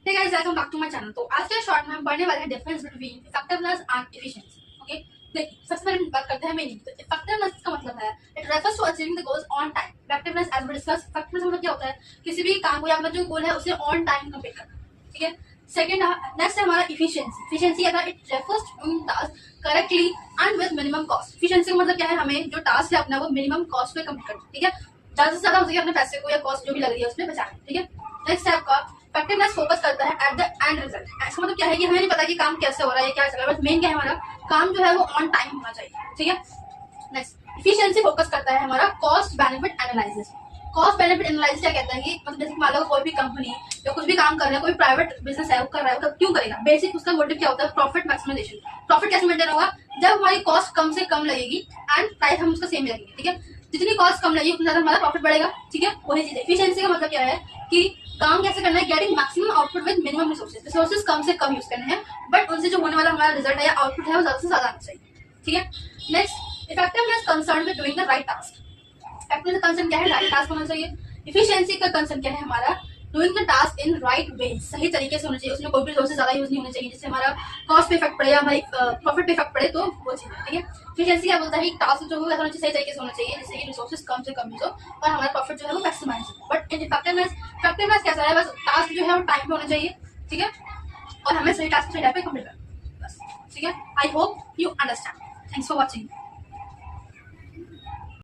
Hey guys, welcome back to my channel। तो आज के शॉर्ट में हम पढ़ने वाले हैं difference between effectiveness and efficiency. Okay, देखिए सबसे पहले बात करते हैं मीनिंग। तो इफेक्टिवनेस का मतलब है it refers to achieving the goals on time. Effectiveness as we discuss, effectiveness मतलब क्या होता है, किसी भी काम को या अपना जो गोल है उसे ऑन टाइम कंप्लीट करना। ठीक है, सेकंड नेक्स्ट है हमारा इफिशिएंसी। इफिशिएंसी क्या है, it refers to doing task correctly and with minimum cost. Efficiency का मतलब क्या है, हमें जो टास्क है अपना वो मिनिमम कॉस्ट पे कंप्लीट करना। ठीक है, ज्यादा से ज्यादा हो सके अपने पैसे को या कॉस्ट जो भी लग रही है उसमें बचाना। ठीक है, नेक्स्ट है आपका इफेक्टिवनेस फोकस करता है एट द एंड रिजल्ट। ऐसा मतलब क्या है कि हमें नहीं पता कि काम कैसे हो रहा है या क्या चल रहा है, बस मेन क्या है हमारा काम जो है वो ऑन टाइम होना चाहिए। ठीक है, नेक्स्ट इफिशिएंसी फोकस करता है हमारा cost benefit analysis. Cost benefit analysis क्या कहता है कि मतलब जैसे मान लो कोई भी कंपनी या कुछ भी काम कर रहा है, कोई प्राइवेट बिजनेस है वो कर रहा है, तो क्यों करेगा, बेसिक उसका मोटिव क्या होता है, प्रॉफिट मैक्सिमाइजेशन। प्रॉफिट कैसे मेंटेन होगा, जब हमारी कॉस्ट कम से कम लगेगी एंड प्राइस हम उसका सेम रखेंगे। ठीक है, जितनी कॉस्ट कम लगेगी उतना ज्यादा हमारा प्रॉफिट बढ़ेगा। ठीक है, वही चीज एफिशिएंसी का मतलब क्या है कि काम कैसे करना है, getting maximum output with minimum resources. Resources कम से कम यूज करने हैं, बट उनसे जो होने वाला हमारा रिजल्ट है या आउटपुट है वो ज्यादा से ज्यादा आना चाहिए। ठीक है, next effectiveness concern with doing the right task. Effectiveness concern क्या है, राइट टास्क होना चाहिए। इफिशिएंसी का कंसर्न क्या है हमारा, doing the task in right way, सही तरीके से होना चाहिए, उसमें कोई भी रिसोर्सेज ज्यादा यूज नहीं होने चाहिए जिससे हमारा कॉस्ट पे इफेक्ट पड़े या हमारी प्रॉफिट पे इफेक्ट पड़े, तो वो चीज है। ठीक है, इफिशिएंसी क्या बोलता है कि टास्क जो होगा सही तरीके से होना चाहिए जिससे कि रिसोर्सेज कम से कम यूज हो और हमारा प्रॉफिट जो है वो मैक्सिमाइज हो। बट इन इफेक्टिवनेस कैसा है, बस टास्क जो है वो टाइम पे होना चाहिए। ठीक है, और हमें सही टास्क सही टाइम पे कंप्लीट करना बस। ठीक है, I hope you understand. Thanks for watching.